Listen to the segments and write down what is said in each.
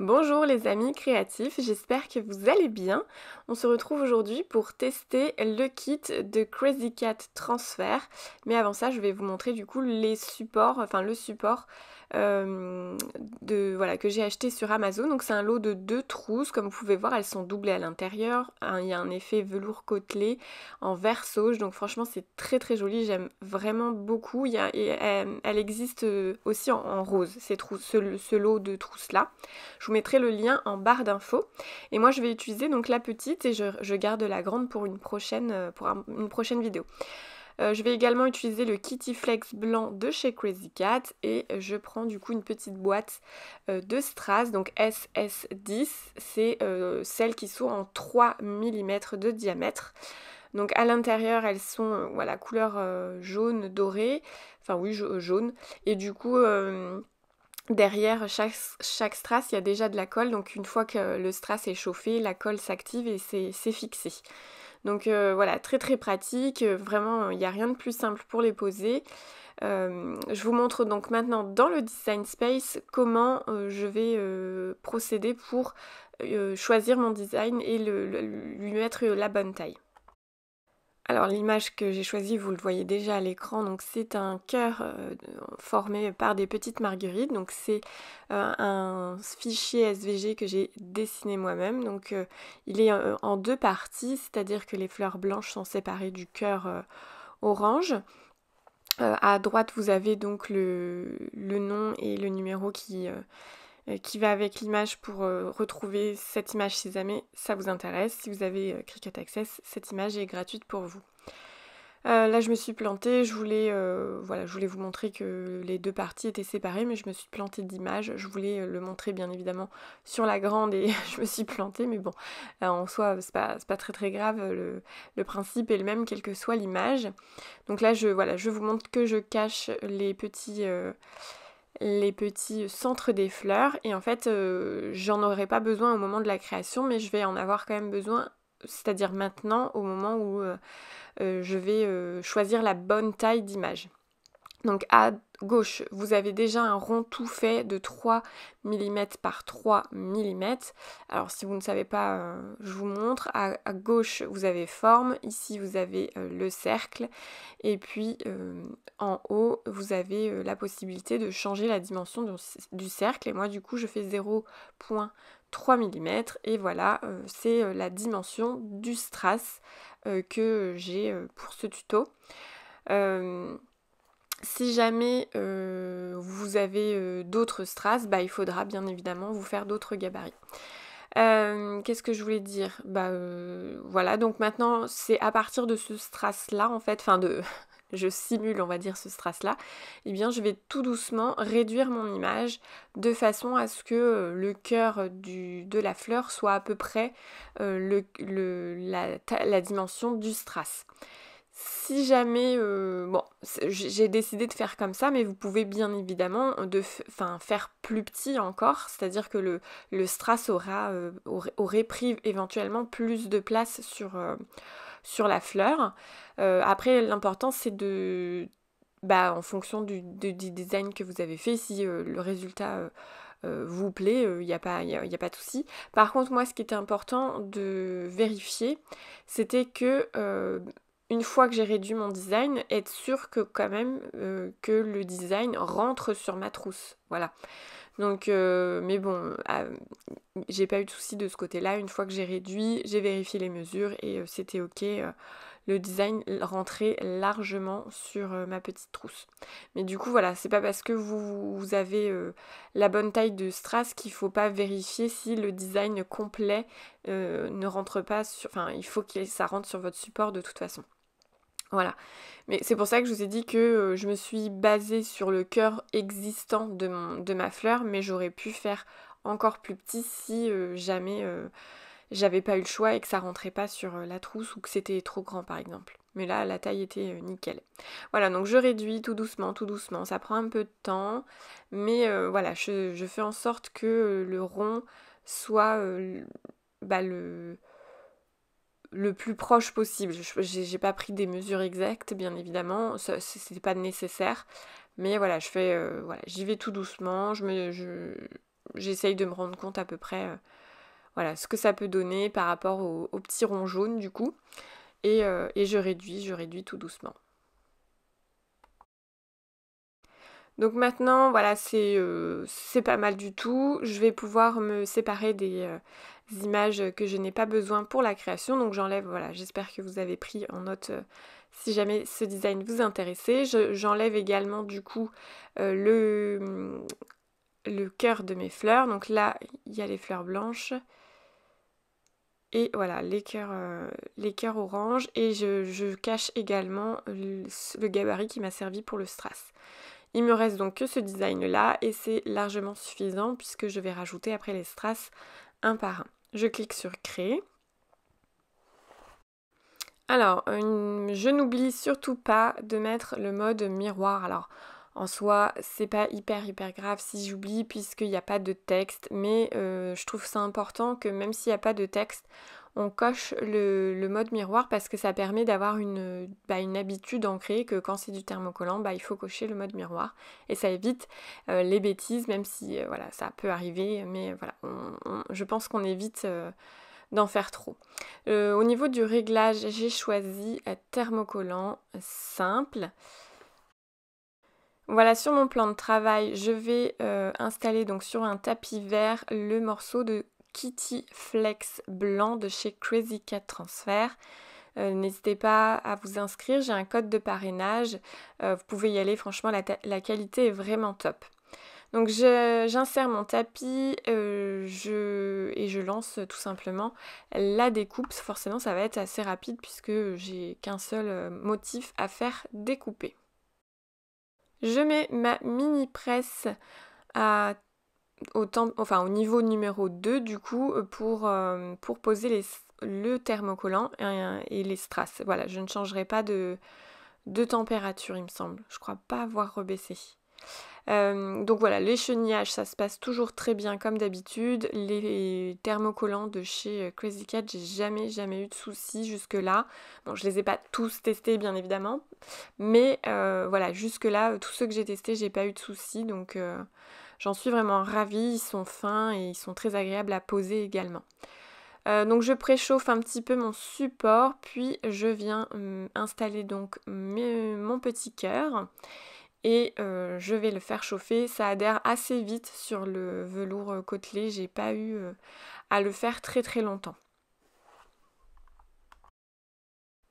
Bonjour les amis créatifs, j'espère que vous allez bien. On se retrouve aujourd'hui pour tester le kit de Crazy Cat Transfer. Mais avant ça, je vais vous montrer du coup les supports, enfin le support que j'ai acheté sur Amazon. Donc c'est un lot de 2 trousses, comme vous pouvez voir, elles sont doublées à l'intérieur. Il y a un effet velours côtelé en vert sauge, donc franchement c'est très très joli, j'aime vraiment beaucoup. Elle existe aussi en rose, ce lot de trousses là. Je vous mettrai le lien en barre d'infos. Et moi je vais utiliser donc la petite et je garde la grande pour une prochaine vidéo. Je vais également utiliser le Kitty Flex blanc de chez Crazy Cat et je prends du coup une petite boîte de strass, donc SS10, c'est celles qui sont en 3 mm de diamètre. Donc à l'intérieur elles sont couleur jaune doré, enfin oui jaune, et du coup derrière chaque strass il y a déjà de la colle, donc une fois que le strass est chauffé, la colle s'active et c'est fixé. Donc voilà, très très pratique, vraiment il n'y a rien de plus simple pour les poser. Je vous montre donc maintenant dans le Design Space comment je vais procéder pour choisir mon design et lui mettre la bonne taille. Alors l'image que j'ai choisie, vous le voyez déjà à l'écran, donc c'est un cœur formé par des petites marguerites, donc c'est un fichier SVG que j'ai dessiné moi-même, donc il est en 2 parties, c'est-à-dire que les fleurs blanches sont séparées du cœur orange. À droite vous avez donc le nom et le numéro qui va avec l'image pour retrouver cette image si jamais ça vous intéresse. Si vous avez Cricut Access, cette image est gratuite pour vous. Là je me suis plantée, je voulais vous montrer que les 2 parties étaient séparées, mais je me suis plantée d'image. Je voulais le montrer bien évidemment sur la grande et je me suis plantée, mais bon, en soi c'est pas très très grave, le principe est le même quelle que soit l'image. Donc là je vous montre que je cache les petits centres des fleurs, et en fait j'en aurai pas besoin au moment de la création, mais je vais en avoir quand même besoin, c'est-à-dire maintenant au moment où je vais choisir la bonne taille d'image. Donc à gauche, vous avez déjà un rond tout fait de 3 mm par 3 mm. Alors si vous ne savez pas, je vous montre. À gauche, vous avez forme. Ici, vous avez le cercle. Et puis en haut, vous avez la possibilité de changer la dimension du cercle. Et moi, du coup, je fais 0,3 mm. Et voilà, c'est la dimension du strass que j'ai pour ce tuto. Si jamais vous avez d'autres strass, il faudra bien évidemment vous faire d'autres gabarits. Qu'est-ce que je voulais dire ? Voilà, donc maintenant c'est à partir de ce strass là en fait, je simule on va dire ce strass là, et bien je vais tout doucement réduire mon image de façon à ce que le cœur de la fleur soit à peu près la dimension du strass. Si jamais, j'ai décidé de faire comme ça, mais vous pouvez bien évidemment faire plus petit encore, c'est-à-dire que le strass aurait pris éventuellement plus de place sur la fleur. Après, l'important c'est en fonction du design que vous avez fait, si le résultat vous plaît, il n'y a pas de souci. Par contre, moi, ce qui était important de vérifier, c'était que une fois que j'ai réduit mon design, être sûr que quand même que le design rentre sur ma trousse. Voilà. Donc, mais bon, j'ai pas eu de souci de ce côté-là. Une fois que j'ai réduit, j'ai vérifié les mesures et c'était ok. Le design rentrait largement sur ma petite trousse. Mais du coup, voilà, c'est pas parce que vous avez la bonne taille de strass qu'il faut pas vérifier si le design complet ne rentre pas sur... Enfin, il faut que ça rentre sur votre support de toute façon. Voilà, mais c'est pour ça que je vous ai dit que je me suis basée sur le cœur existant de ma fleur, mais j'aurais pu faire encore plus petit si jamais j'avais pas eu le choix et que ça rentrait pas sur la trousse ou que c'était trop grand par exemple. Mais là, la taille était nickel. Voilà, donc je réduis tout doucement, ça prend un peu de temps, mais voilà, je fais en sorte que le rond soit le plus proche possible. J'ai pas pris des mesures exactes, bien évidemment, c'était pas nécessaire, mais voilà, j'y vais tout doucement, j'essaye de me rendre compte à peu près voilà, ce que ça peut donner par rapport aux petits ronds jaunes du coup. Et je réduis tout doucement. Donc maintenant, voilà, c'est pas mal du tout. Je vais pouvoir me séparer des images que je n'ai pas besoin pour la création. Donc j'enlève, voilà, j'espère que vous avez pris en note si jamais ce design vous intéressait. J'enlève également du coup le cœur de mes fleurs. Donc là, il y a les fleurs blanches. Et voilà, les cœurs orange. Et je cache également le gabarit qui m'a servi pour le strass. Il me reste donc que ce design là et c'est largement suffisant puisque je vais rajouter après les strass un par un. Je clique sur créer. Alors, je n'oublie surtout pas de mettre le mode miroir. Alors, en soi, c'est pas hyper grave si j'oublie puisqu'il n'y a pas de texte, mais je trouve ça important que même s'il n'y a pas de texte, on coche le mode miroir parce que ça permet d'avoir une habitude ancrée que quand c'est du thermocollant, il faut cocher le mode miroir et ça évite les bêtises, même si voilà, ça peut arriver, mais voilà, je pense qu'on évite d'en faire trop. Au niveau du réglage, j'ai choisi thermocollant simple. Voilà, sur mon plan de travail, je vais installer donc sur un tapis vert le morceau de Kitty Flex blanc de chez Crazy Cat Transfer. N'hésitez pas à vous inscrire, j'ai un code de parrainage. Vous pouvez y aller, franchement, la qualité est vraiment top. Donc j'insère mon tapis et je lance tout simplement la découpe. Forcément, ça va être assez rapide puisque j'ai qu'un seul motif à faire découper. Je mets ma mini presse au niveau numéro 2 du coup pour poser le thermocollant et les strass. Voilà, je ne changerai pas de température il me semble. Je crois pas avoir rebaissé. Donc voilà, l'écheniage ça se passe toujours très bien comme d'habitude. Les thermocollants de chez Crazy Cat, j'ai jamais eu de soucis jusque là. Bon, je les ai pas tous testés bien évidemment, mais voilà, jusque là, tous ceux que j'ai testés, j'ai pas eu de soucis, donc j'en suis vraiment ravie. Ils sont fins et ils sont très agréables à poser également. Donc je préchauffe un petit peu mon support, puis je viens installer donc mon petit cœur. Et je vais le faire chauffer. Ça adhère assez vite sur le velours côtelé. J'ai pas eu à le faire très longtemps.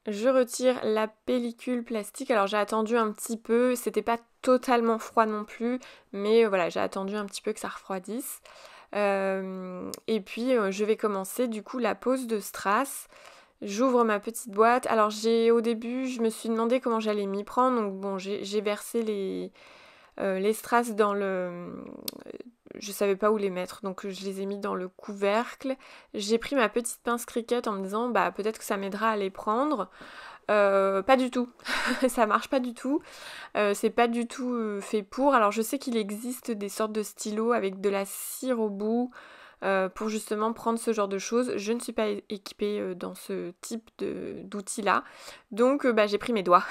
Je retire la pellicule plastique. Alors j'ai attendu un petit peu. C'était pas totalement froid non plus. Mais voilà, j'ai attendu un petit peu que ça refroidisse. Et puis je vais commencer du coup la pose de strass. J'ouvre ma petite boîte. Alors au début, je me suis demandé comment j'allais m'y prendre. Donc bon, j'ai versé les strass dans le... Je savais pas où les mettre, donc je les ai mis dans le couvercle. J'ai pris ma petite pince Cricut en me disant peut-être que ça m'aidera à les prendre. Pas du tout, ça marche pas du tout. C'est pas du tout fait pour. Alors je sais qu'il existe des sortes de stylos avec de la cire au bout. Pour justement prendre ce genre de choses. Je ne suis pas équipée dans ce type d'outils là, donc j'ai pris mes doigts.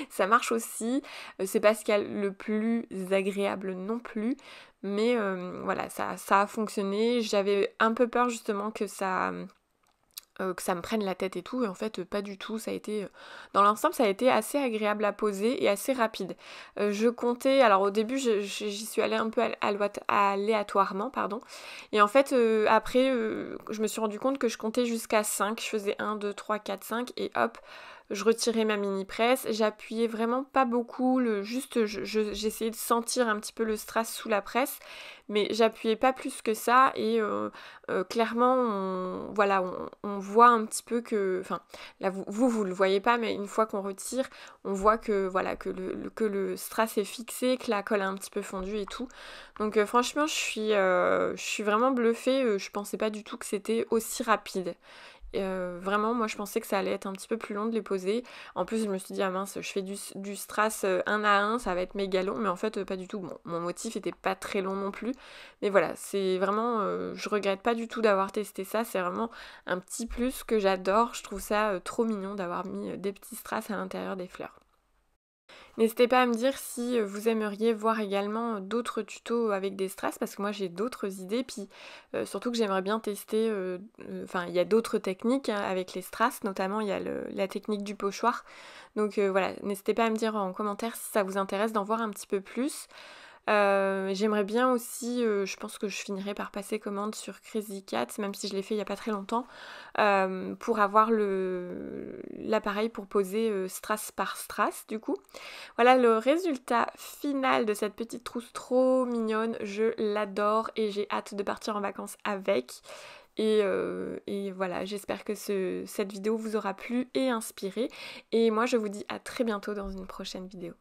Ça marche aussi, c'est pas ce qu'il y a le plus agréable non plus, mais voilà, ça a fonctionné. J'avais un peu peur justement que ça me prenne la tête et tout, et en fait pas du tout. Ça a été dans l'ensemble, ça a été assez agréable à poser et assez rapide. Je comptais, alors au début j'y suis allée un peu aléatoirement, pardon, et en fait après je me suis rendu compte que je comptais jusqu'à 5, je faisais 1, 2, 3, 4, 5 et hop, je retirais ma mini presse, j'appuyais vraiment pas beaucoup, j'essayais de sentir un petit peu le strass sous la presse, mais j'appuyais pas plus que ça. Et clairement on voit un petit peu que, enfin là vous le voyez pas, mais une fois qu'on retire, on voit que voilà, que le strass est fixé, que la colle a un petit peu fondu et tout. Donc franchement je suis vraiment bluffée. Je pensais pas du tout que c'était aussi rapide. Vraiment, moi je pensais que ça allait être un petit peu plus long de les poser. En plus, je me suis dit, ah mince, je fais du strass un à un, ça va être méga long, mais en fait, pas du tout. Bon, mon motif était pas très long non plus, mais voilà, c'est vraiment, je regrette pas du tout d'avoir testé ça. C'est vraiment un petit plus que j'adore. Je trouve ça trop mignon d'avoir mis des petits strass à l'intérieur des fleurs. N'hésitez pas à me dire si vous aimeriez voir également d'autres tutos avec des strass, parce que moi j'ai d'autres idées, puis surtout que j'aimerais bien tester, enfin il y a d'autres techniques hein, avec les strass, notamment il y a la technique du pochoir. Donc voilà, n'hésitez pas à me dire en commentaire si ça vous intéresse d'en voir un petit peu plus. J'aimerais bien aussi, je pense que je finirai par passer commande sur Crazy Cat, même si je l'ai fait il y a pas très longtemps, pour avoir l'appareil pour poser strass par strass du coup. Voilà le résultat final de cette petite trousse trop mignonne, je l'adore et j'ai hâte de partir en vacances avec. Et voilà, j'espère que cette vidéo vous aura plu et inspiré. Et moi je vous dis à très bientôt dans une prochaine vidéo.